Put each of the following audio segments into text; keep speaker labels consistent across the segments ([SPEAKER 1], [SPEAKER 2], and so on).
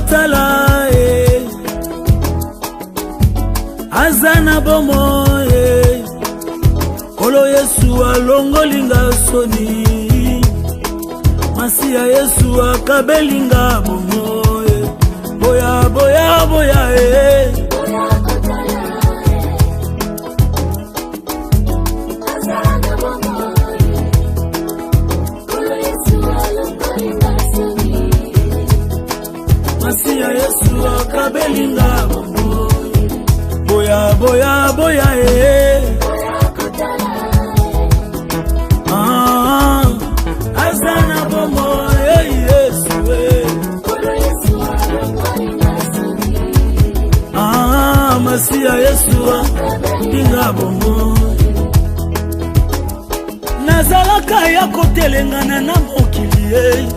[SPEAKER 1] Tala azana bomo Kolo Yesu alongolinga soni Masia Yesu akabelinga bomo Boya boya boya
[SPEAKER 2] azana bomo Kolo Yesu alongolinga soni
[SPEAKER 1] Masia Yesu akabelinga bomo Boya boya boya azana bomo Yesu
[SPEAKER 2] Kolo Yesu alongolinga soni
[SPEAKER 1] Masia Yesu akabelinga bomo Nazalaka ya kotelengana na mokili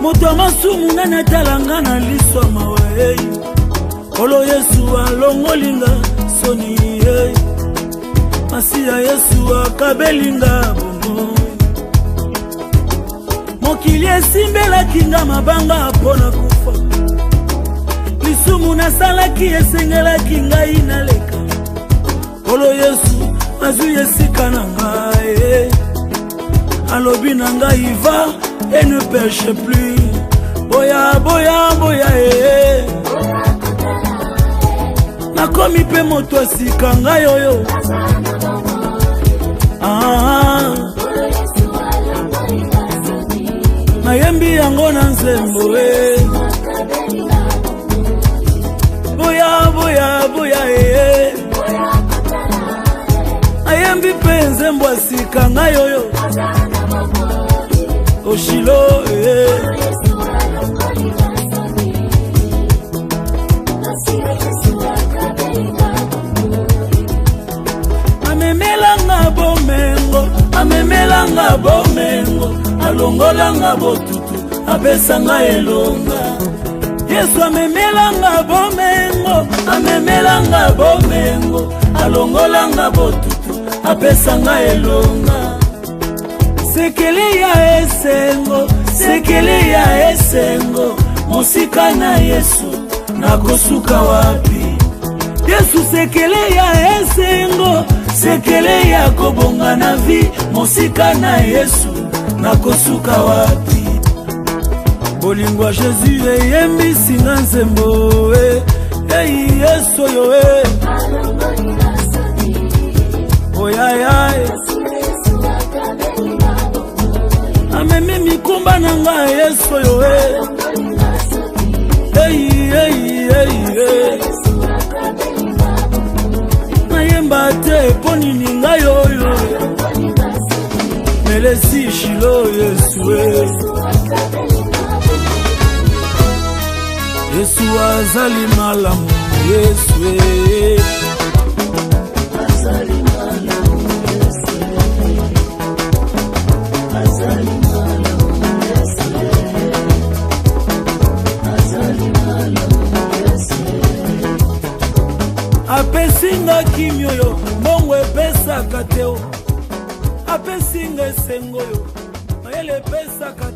[SPEAKER 1] Moto masumu ngana talanga na liswa mawe Kolo Yesu alongolinga soni Masia Yesu akabelinga bomo Mokili esimbela kinga mabanga apona kufa Lisumu nasalaki esengela kinga inaleka Kolo Yesu azu yesika na ngai Alobi na ngai va et ne pêche plus Boya boya boya Nakomi pe moto asika ngai oyo Nayembi yango na nzembo Boya boya boya Nayembi pe nzembo asika ngai oyo Oshilo Amemelanga bomengo Amemelanga bomengo Alongolanga botutu Apesanga elonga Yesu amemelanga bomengo Amemelanga bomengo Alongolanga botutu Apesanga elonga Sekele ya esengo Sekele ya esengo Mosika na Yesu Nakosuka wapi Yesu sekele ya esengo Sekele ya kobonga na vi Mosika na Yesu Nakosuka wapi Bolingwa Jésus eyembi singa nzembo Yesu yo
[SPEAKER 2] alongolinga soni
[SPEAKER 1] Oyaya Amemi mikumba na nga Yesu yo Nayemba te poni ninga yoyo Melesi shilo Yesu Yesu azali malamu Yesu
[SPEAKER 2] azali malamu azali
[SPEAKER 1] Apesinga kimyoyo Mongo epesa kateo Apesinga esengoyo Mayele epesa kateo